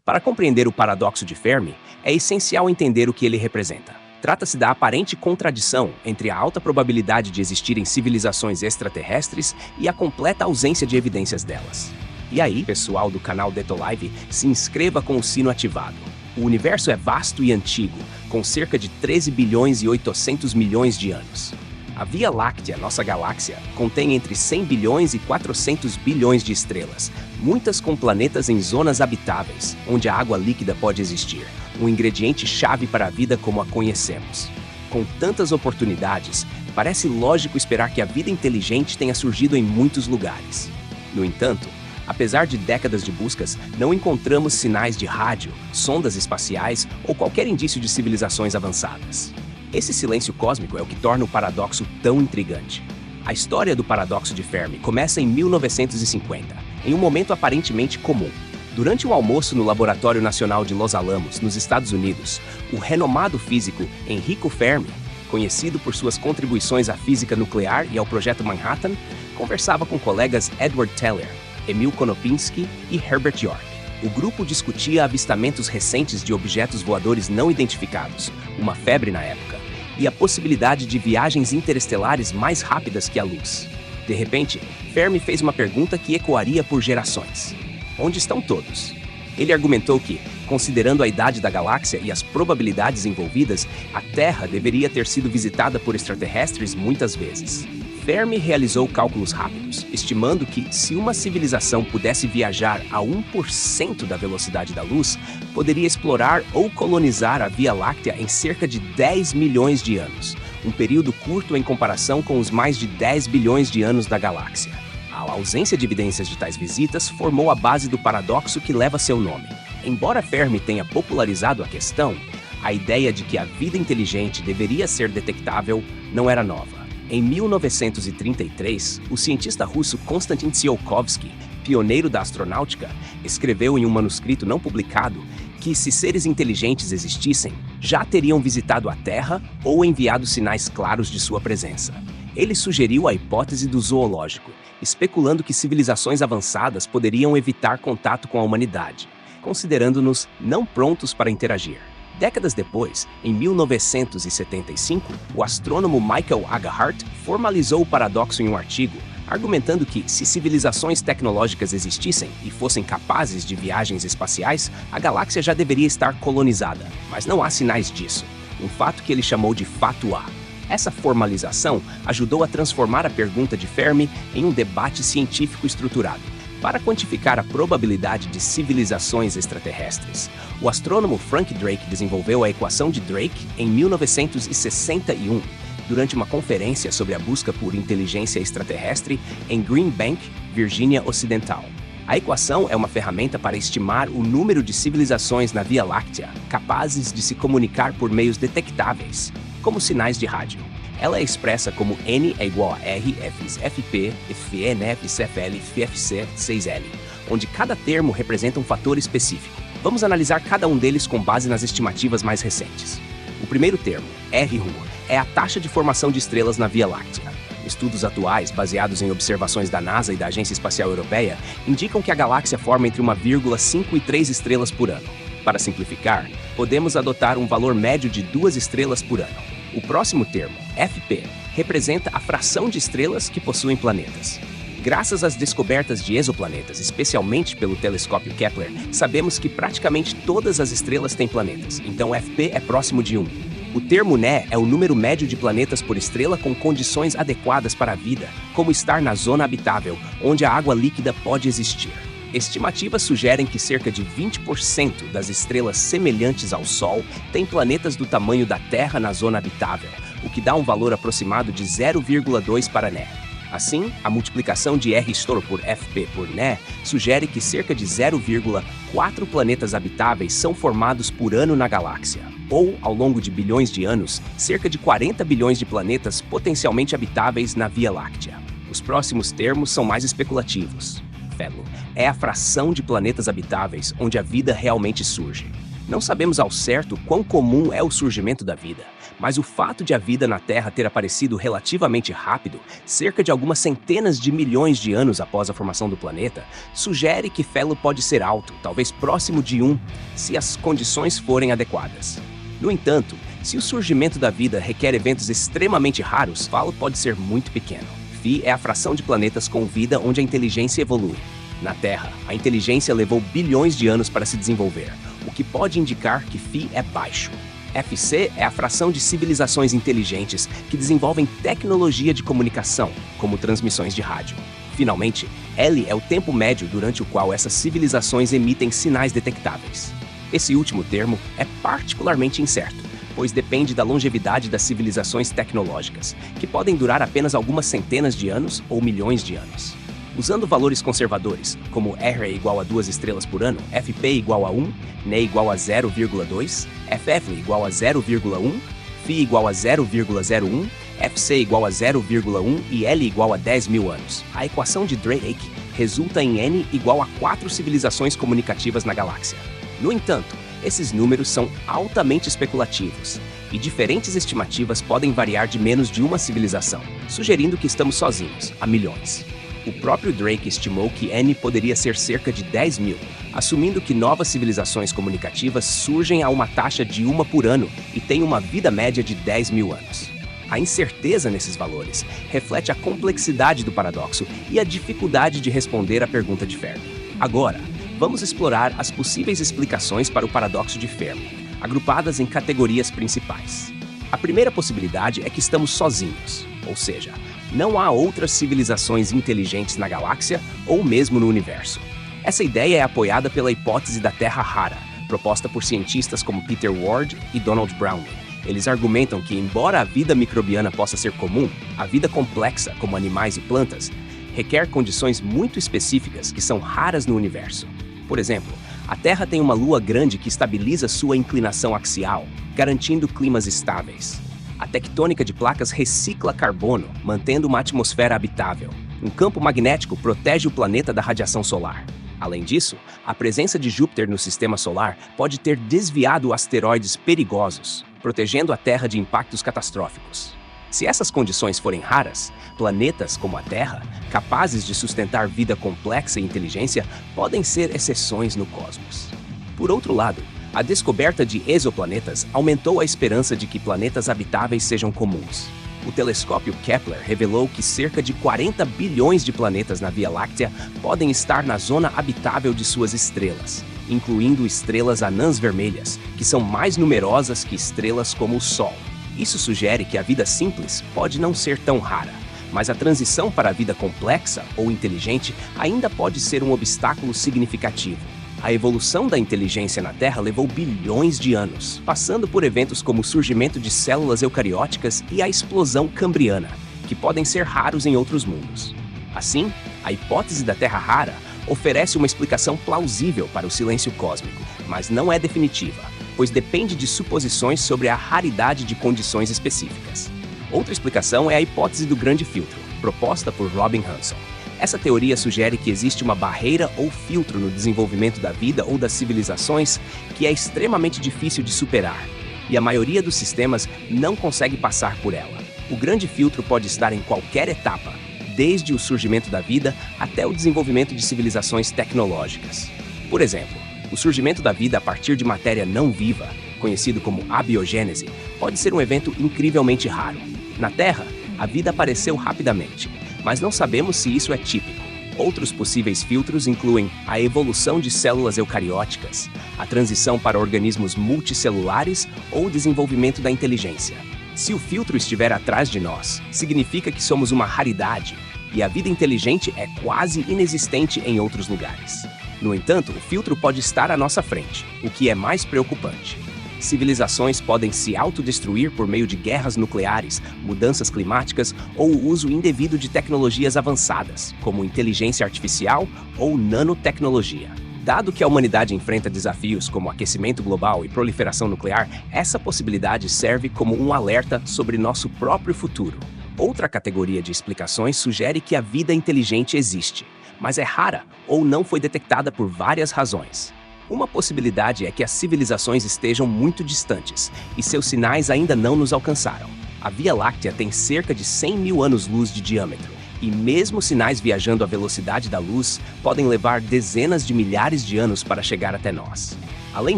Para compreender o paradoxo de Fermi, é essencial entender o que ele representa. Trata-se da aparente contradição entre a alta probabilidade de existirem civilizações extraterrestres e a completa ausência de evidências delas. E aí, pessoal do canal Detolive, se inscreva com o sino ativado. O universo é vasto e antigo, com cerca de 13 bilhões e 800 milhões de anos. A Via Láctea, nossa galáxia, contém entre 100 bilhões e 400 bilhões de estrelas, muitas com planetas em zonas habitáveis, onde a água líquida pode existir, um ingrediente-chave para a vida como a conhecemos. Com tantas oportunidades, parece lógico esperar que a vida inteligente tenha surgido em muitos lugares. No entanto, apesar de décadas de buscas, não encontramos sinais de rádio, sondas espaciais ou qualquer indício de civilizações avançadas. Esse silêncio cósmico é o que torna o paradoxo tão intrigante. A história do paradoxo de Fermi começa em 1950, em um momento aparentemente comum. Durante um almoço no Laboratório Nacional de Los Alamos, nos Estados Unidos, o renomado físico Enrico Fermi, conhecido por suas contribuições à física nuclear e ao Projeto Manhattan, conversava com colegas Edward Teller, Emil Konopinski e Herbert York. O grupo discutia avistamentos recentes de objetos voadores não identificados, uma febre na época, e a possibilidade de viagens interestelares mais rápidas que a luz. De repente, Fermi fez uma pergunta que ecoaria por gerações. Onde estão todos? Ele argumentou que, considerando a idade da galáxia e as probabilidades envolvidas, a Terra deveria ter sido visitada por extraterrestres muitas vezes. Fermi realizou cálculos rápidos, estimando que, se uma civilização pudesse viajar a 1% da velocidade da luz, poderia explorar ou colonizar a Via Láctea em cerca de 10 milhões de anos, um período curto em comparação com os mais de 10 bilhões de anos da galáxia. A ausência de evidências de tais visitas formou a base do paradoxo que leva seu nome. Embora Fermi tenha popularizado a questão, a ideia de que a vida inteligente deveria ser detectável não era nova. Em 1933, o cientista russo Konstantin Tsiolkovsky, pioneiro da astronáutica, escreveu em um manuscrito não publicado que, se seres inteligentes existissem, já teriam visitado a Terra ou enviado sinais claros de sua presença. Ele sugeriu a hipótese do zoológico, especulando que civilizações avançadas poderiam evitar contato com a humanidade, considerando-nos não prontos para interagir. Décadas depois, em 1975, o astrônomo Michael Agahart formalizou o paradoxo em um artigo, argumentando que, se civilizações tecnológicas existissem e fossem capazes de viagens espaciais, a galáxia já deveria estar colonizada, mas não há sinais disso, um fato que ele chamou de fato A. Essa formalização ajudou a transformar a pergunta de Fermi em um debate científico estruturado. Para quantificar a probabilidade de civilizações extraterrestres, o astrônomo Frank Drake desenvolveu a equação de Drake em 1961, durante uma conferência sobre a busca por inteligência extraterrestre em Green Bank, Virgínia Ocidental. A equação é uma ferramenta para estimar o número de civilizações na Via Láctea capazes de se comunicar por meios detectáveis, como sinais de rádio. Ela é expressa como N é igual a R, F, FP, Fn, FCFL, FFC, 6L, onde cada termo representa um fator específico. Vamos analisar cada um deles com base nas estimativas mais recentes. O primeiro termo, RU, é a taxa de formação de estrelas na Via Láctea. Estudos atuais, baseados em observações da NASA e da Agência Espacial Europeia, indicam que a galáxia forma entre 1,5 e 3 estrelas por ano. Para simplificar, podemos adotar um valor médio de 2 estrelas por ano. O próximo termo, FP, representa a fração de estrelas que possuem planetas. Graças às descobertas de exoplanetas, especialmente pelo telescópio Kepler, sabemos que praticamente todas as estrelas têm planetas, então FP é próximo de 1. O termo Né é o número médio de planetas por estrela com condições adequadas para a vida, como estar na zona habitável, onde a água líquida pode existir. Estimativas sugerem que cerca de 20% das estrelas semelhantes ao Sol têm planetas do tamanho da Terra na zona habitável, o que dá um valor aproximado de 0,2 para Né. Assim, a multiplicação de R* por FP por Né sugere que cerca de 0,4 planetas habitáveis são formados por ano na galáxia, ou, ao longo de bilhões de anos, cerca de 40 bilhões de planetas potencialmente habitáveis na Via Láctea. Os próximos termos são mais especulativos. Fellow é a fração de planetas habitáveis onde a vida realmente surge. Não sabemos ao certo quão comum é o surgimento da vida, mas o fato de a vida na Terra ter aparecido relativamente rápido, cerca de algumas centenas de milhões de anos após a formação do planeta, sugere que Felo pode ser alto, talvez próximo de 1, se as condições forem adequadas. No entanto, se o surgimento da vida requer eventos extremamente raros, Falo pode ser muito pequeno. Phi é a fração de planetas com vida onde a inteligência evolui. Na Terra, a inteligência levou bilhões de anos para se desenvolver, o que pode indicar que Phi é baixo. FC é a fração de civilizações inteligentes que desenvolvem tecnologia de comunicação, como transmissões de rádio. Finalmente, L é o tempo médio durante o qual essas civilizações emitem sinais detectáveis. Esse último termo é particularmente incerto, pois depende da longevidade das civilizações tecnológicas, que podem durar apenas algumas centenas de anos ou milhões de anos. Usando valores conservadores, como R é igual a 2 estrelas por ano, FP igual a 1, NE igual a 0,2, FF igual a 0,1, Phi igual a 0,01, FC igual a 0,1 e L igual a 10 mil anos. A equação de Drake resulta em N igual a 4 civilizações comunicativas na galáxia. No entanto, esses números são altamente especulativos, e diferentes estimativas podem variar de menos de uma civilização, sugerindo que estamos sozinhos, há milhões. O próprio Drake estimou que N poderia ser cerca de 10 mil, assumindo que novas civilizações comunicativas surgem a uma taxa de 1 por ano e têm uma vida média de 10 mil anos. A incerteza nesses valores reflete a complexidade do paradoxo e a dificuldade de responder à pergunta de Fermi. Agora, vamos explorar as possíveis explicações para o paradoxo de Fermi, agrupadas em categorias principais. A primeira possibilidade é que estamos sozinhos, ou seja, não há outras civilizações inteligentes na galáxia ou mesmo no universo. Essa ideia é apoiada pela hipótese da Terra rara, proposta por cientistas como Peter Ward e Donald Brownlee. Eles argumentam que, embora a vida microbiana possa ser comum, a vida complexa, como animais e plantas, requer condições muito específicas que são raras no universo. Por exemplo, a Terra tem uma lua grande que estabiliza sua inclinação axial, garantindo climas estáveis. A tectônica de placas recicla carbono, mantendo uma atmosfera habitável. Um campo magnético protege o planeta da radiação solar. Além disso, a presença de Júpiter no sistema solar pode ter desviado asteroides perigosos, protegendo a Terra de impactos catastróficos. Se essas condições forem raras, planetas como a Terra, capazes de sustentar vida complexa e inteligência, podem ser exceções no cosmos. Por outro lado, a descoberta de exoplanetas aumentou a esperança de que planetas habitáveis sejam comuns. O telescópio Kepler revelou que cerca de 40 bilhões de planetas na Via Láctea podem estar na zona habitável de suas estrelas, incluindo estrelas anãs vermelhas, que são mais numerosas que estrelas como o Sol. Isso sugere que a vida simples pode não ser tão rara, mas a transição para a vida complexa ou inteligente ainda pode ser um obstáculo significativo. A evolução da inteligência na Terra levou bilhões de anos, passando por eventos como o surgimento de células eucarióticas e a explosão cambriana, que podem ser raros em outros mundos. Assim, a hipótese da Terra rara oferece uma explicação plausível para o silêncio cósmico, mas não é definitiva, pois depende de suposições sobre a raridade de condições específicas. Outra explicação é a hipótese do grande filtro, proposta por Robin Hanson. Essa teoria sugere que existe uma barreira ou filtro no desenvolvimento da vida ou das civilizações que é extremamente difícil de superar, e a maioria dos sistemas não consegue passar por ela. O grande filtro pode estar em qualquer etapa, desde o surgimento da vida até o desenvolvimento de civilizações tecnológicas. Por exemplo, o surgimento da vida a partir de matéria não viva, conhecido como abiogênese, pode ser um evento incrivelmente raro. Na Terra, a vida apareceu rapidamente, mas não sabemos se isso é típico. Outros possíveis filtros incluem a evolução de células eucarióticas, a transição para organismos multicelulares ou o desenvolvimento da inteligência. Se o filtro estiver atrás de nós, significa que somos uma raridade e a vida inteligente é quase inexistente em outros lugares. No entanto, o filtro pode estar à nossa frente, o que é mais preocupante. Civilizações podem se autodestruir por meio de guerras nucleares, mudanças climáticas ou o uso indevido de tecnologias avançadas, como inteligência artificial ou nanotecnologia. Dado que a humanidade enfrenta desafios como aquecimento global e proliferação nuclear, essa possibilidade serve como um alerta sobre nosso próprio futuro. Outra categoria de explicações sugere que a vida inteligente existe, mas é rara ou não foi detectada por várias razões. Uma possibilidade é que as civilizações estejam muito distantes e seus sinais ainda não nos alcançaram. A Via Láctea tem cerca de 100 mil anos-luz de diâmetro, e mesmo sinais viajando à velocidade da luz podem levar dezenas de milhares de anos para chegar até nós. Além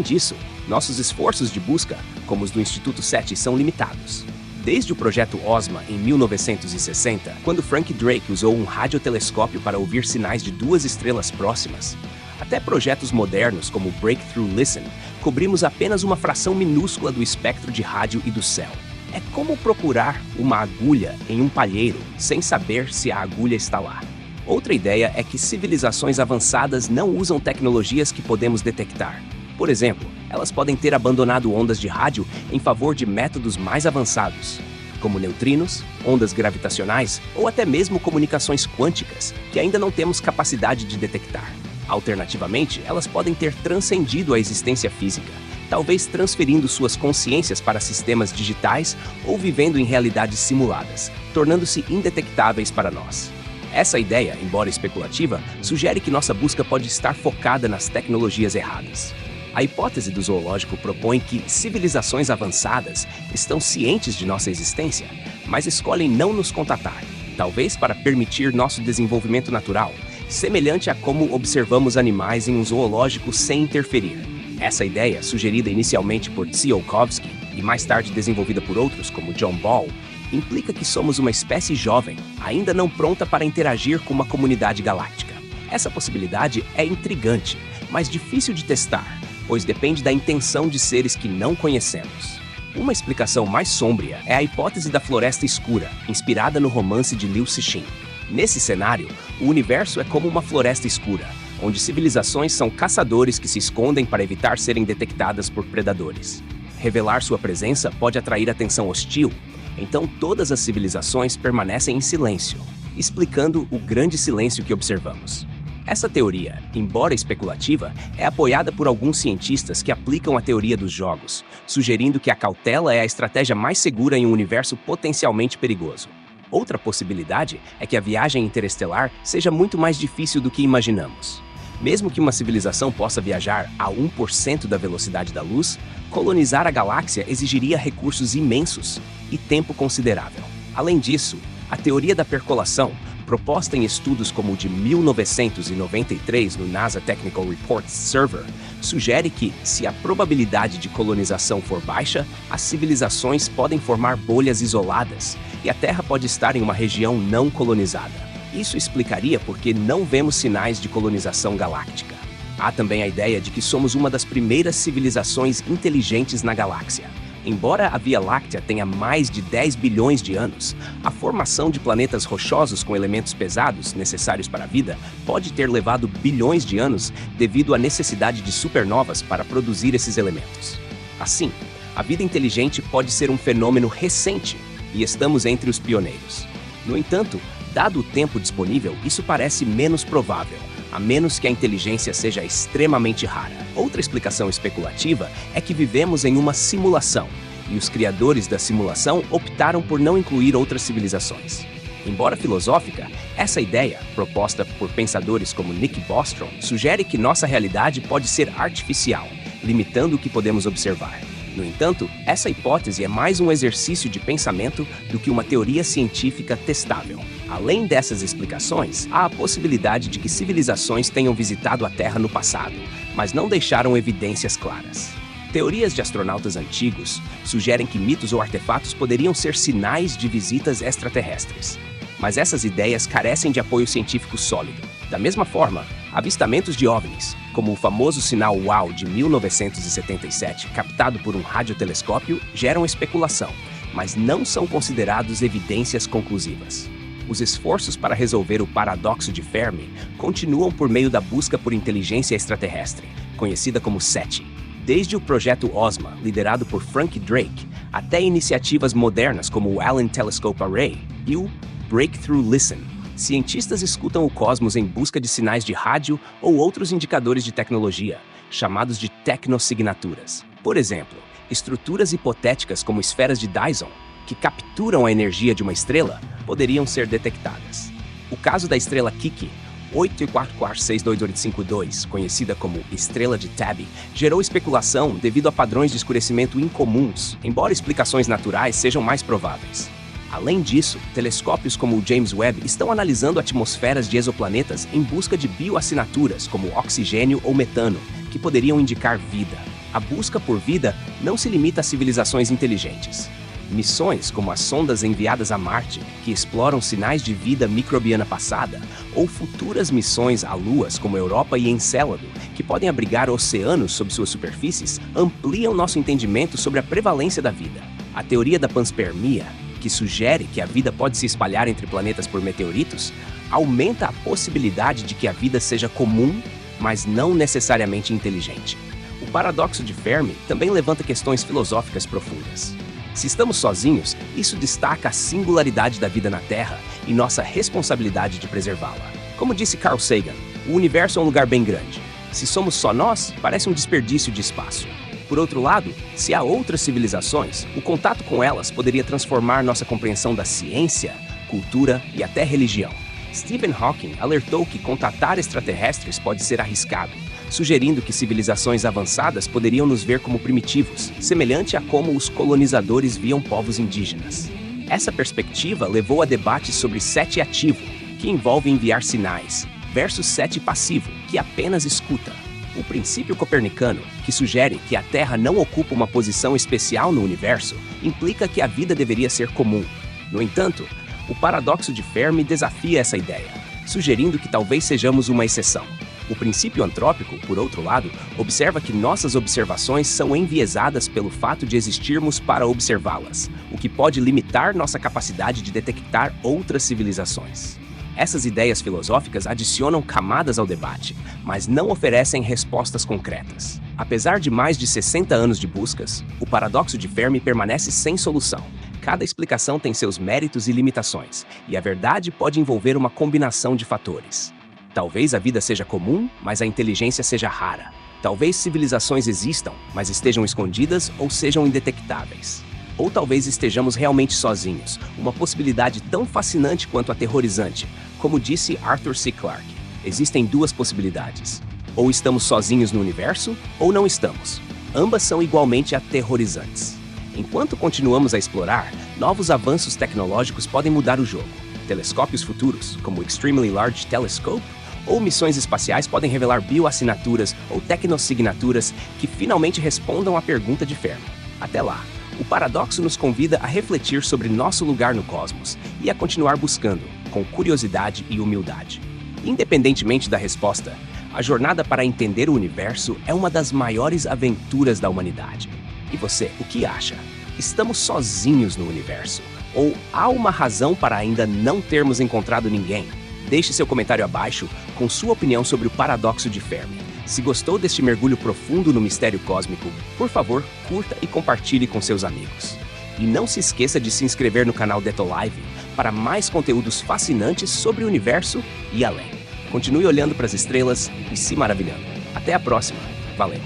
disso, nossos esforços de busca, como os do Instituto SETI, são limitados. Desde o projeto OSMA em 1960, quando Frank Drake usou um radiotelescópio para ouvir sinais de duas estrelas próximas, até projetos modernos como o Breakthrough Listen, cobrimos apenas uma fração minúscula do espectro de rádio e do céu. É como procurar uma agulha em um palheiro sem saber se a agulha está lá. Outra ideia é que civilizações avançadas não usam tecnologias que podemos detectar. Por exemplo, elas podem ter abandonado ondas de rádio em favor de métodos mais avançados, como neutrinos, ondas gravitacionais ou até mesmo comunicações quânticas, que ainda não temos capacidade de detectar. Alternativamente, elas podem ter transcendido a existência física, talvez transferindo suas consciências para sistemas digitais ou vivendo em realidades simuladas, tornando-se indetectáveis para nós. Essa ideia, embora especulativa, sugere que nossa busca pode estar focada nas tecnologias erradas. A hipótese do zoológico propõe que civilizações avançadas estão cientes de nossa existência, mas escolhem não nos contatar, talvez para permitir nosso desenvolvimento natural, semelhante a como observamos animais em um zoológico sem interferir. Essa ideia, sugerida inicialmente por Tsiolkovsky e mais tarde desenvolvida por outros como John Ball, implica que somos uma espécie jovem, ainda não pronta para interagir com uma comunidade galáctica. Essa possibilidade é intrigante, mas difícil de testar, pois depende da intenção de seres que não conhecemos. Uma explicação mais sômbria é a hipótese da floresta escura, inspirada no romance de Liu Cixin. Nesse cenário, o universo é como uma floresta escura, onde civilizações são caçadores que se escondem para evitar serem detectadas por predadores. Revelar sua presença pode atrair atenção hostil, então todas as civilizações permanecem em silêncio, explicando o grande silêncio que observamos. Essa teoria, embora especulativa, é apoiada por alguns cientistas que aplicam a teoria dos jogos, sugerindo que a cautela é a estratégia mais segura em um universo potencialmente perigoso. Outra possibilidade é que a viagem interestelar seja muito mais difícil do que imaginamos. Mesmo que uma civilização possa viajar a 1% da velocidade da luz, colonizar a galáxia exigiria recursos imensos e tempo considerável. Além disso, a teoria da percolação, proposta em estudos como o de 1993 no NASA Technical Reports Server, sugere que, se a probabilidade de colonização for baixa, as civilizações podem formar bolhas isoladas e a Terra pode estar em uma região não colonizada. Isso explicaria por que não vemos sinais de colonização galáctica. Há também a ideia de que somos uma das primeiras civilizações inteligentes na galáxia. Embora a Via Láctea tenha mais de 10 bilhões de anos, a formação de planetas rochosos com elementos pesados necessários para a vida pode ter levado bilhões de anos devido à necessidade de supernovas para produzir esses elementos. Assim, a vida inteligente pode ser um fenômeno recente e estamos entre os pioneiros. No entanto, dado o tempo disponível, isso parece menos provável, a menos que a inteligência seja extremamente rara. Outra explicação especulativa é que vivemos em uma simulação, e os criadores da simulação optaram por não incluir outras civilizações. Embora filosófica, essa ideia, proposta por pensadores como Nick Bostrom, sugere que nossa realidade pode ser artificial, limitando o que podemos observar. No entanto, essa hipótese é mais um exercício de pensamento do que uma teoria científica testável. Além dessas explicações, há a possibilidade de que civilizações tenham visitado a Terra no passado, mas não deixaram evidências claras. Teorias de astronautas antigos sugerem que mitos ou artefatos poderiam ser sinais de visitas extraterrestres. Mas essas ideias carecem de apoio científico sólido. Da mesma forma, avistamentos de OVNIs, como o famoso sinal WOW de 1977, captado por um radiotelescópio, geram especulação, mas não são considerados evidências conclusivas. Os esforços para resolver o paradoxo de Fermi continuam por meio da busca por inteligência extraterrestre, conhecida como SETI. Desde o projeto OSMA, liderado por Frank Drake, até iniciativas modernas como o Allen Telescope Array e o Breakthrough Listen, cientistas escutam o cosmos em busca de sinais de rádio ou outros indicadores de tecnologia, chamados de tecnosignaturas. Por exemplo, estruturas hipotéticas como esferas de Dyson, que capturam a energia de uma estrela, poderiam ser detectadas. O caso da estrela Kiki, 844628252, conhecida como Estrela de Tabby, gerou especulação devido a padrões de escurecimento incomuns, embora explicações naturais sejam mais prováveis. Além disso, telescópios como o James Webb estão analisando atmosferas de exoplanetas em busca de bioassinaturas como oxigênio ou metano, que poderiam indicar vida. A busca por vida não se limita a civilizações inteligentes. Missões como as sondas enviadas a Marte, que exploram sinais de vida microbiana passada, ou futuras missões a luas como Europa e Encélado, que podem abrigar oceanos sob suas superfícies, ampliam nosso entendimento sobre a prevalência da vida. A teoria da panspermia, que sugere que a vida pode se espalhar entre planetas por meteoritos, aumenta a possibilidade de que a vida seja comum, mas não necessariamente inteligente. O paradoxo de Fermi também levanta questões filosóficas profundas. Se estamos sozinhos, isso destaca a singularidade da vida na Terra e nossa responsabilidade de preservá-la. Como disse Carl Sagan, o universo é um lugar bem grande. Se somos só nós, parece um desperdício de espaço. Por outro lado, se há outras civilizações, o contato com elas poderia transformar nossa compreensão da ciência, cultura e até religião. Stephen Hawking alertou que contatar extraterrestres pode ser arriscado, sugerindo que civilizações avançadas poderiam nos ver como primitivos, semelhante a como os colonizadores viam povos indígenas. Essa perspectiva levou a debates sobre sete ativo, que envolve enviar sinais, versus sete passivo, que apenas escuta. O princípio copernicano, que sugere que a Terra não ocupa uma posição especial no universo, implica que a vida deveria ser comum. No entanto, o paradoxo de Fermi desafia essa ideia, sugerindo que talvez sejamos uma exceção. O princípio antrópico, por outro lado, observa que nossas observações são enviesadas pelo fato de existirmos para observá-las, o que pode limitar nossa capacidade de detectar outras civilizações. Essas ideias filosóficas adicionam camadas ao debate, mas não oferecem respostas concretas. Apesar de mais de 60 anos de buscas, o paradoxo de Fermi permanece sem solução. Cada explicação tem seus méritos e limitações, e a verdade pode envolver uma combinação de fatores. Talvez a vida seja comum, mas a inteligência seja rara. Talvez civilizações existam, mas estejam escondidas ou sejam indetectáveis. Ou talvez estejamos realmente sozinhos, uma possibilidade tão fascinante quanto aterrorizante. Como disse Arthur C. Clarke, existem duas possibilidades. Ou estamos sozinhos no universo, ou não estamos. Ambas são igualmente aterrorizantes. Enquanto continuamos a explorar, novos avanços tecnológicos podem mudar o jogo. Telescópios futuros, como o Extremely Large Telescope, ou missões espaciais podem revelar bioassinaturas ou tecnosignaturas que finalmente respondam à pergunta de Fermi. Até lá, o paradoxo nos convida a refletir sobre nosso lugar no cosmos e a continuar buscando, com curiosidade e humildade. Independentemente da resposta, a jornada para entender o universo é uma das maiores aventuras da humanidade. E você, o que acha? Estamos sozinhos no universo? Ou há uma razão para ainda não termos encontrado ninguém? Deixe seu comentário abaixo com sua opinião sobre o paradoxo de Fermi. Se gostou deste mergulho profundo no mistério cósmico, por favor, curta e compartilhe com seus amigos. E não se esqueça de se inscrever no canal Detolive para mais conteúdos fascinantes sobre o universo e além. Continue olhando para as estrelas e se maravilhando. Até a próxima. Valeu!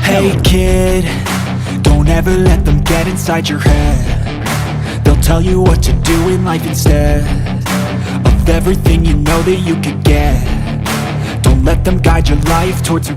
Hey kid, don't ever let them get inside your head. They'll tell you what to do in life instead of everything you know that you could get. Don't let them guide your life towards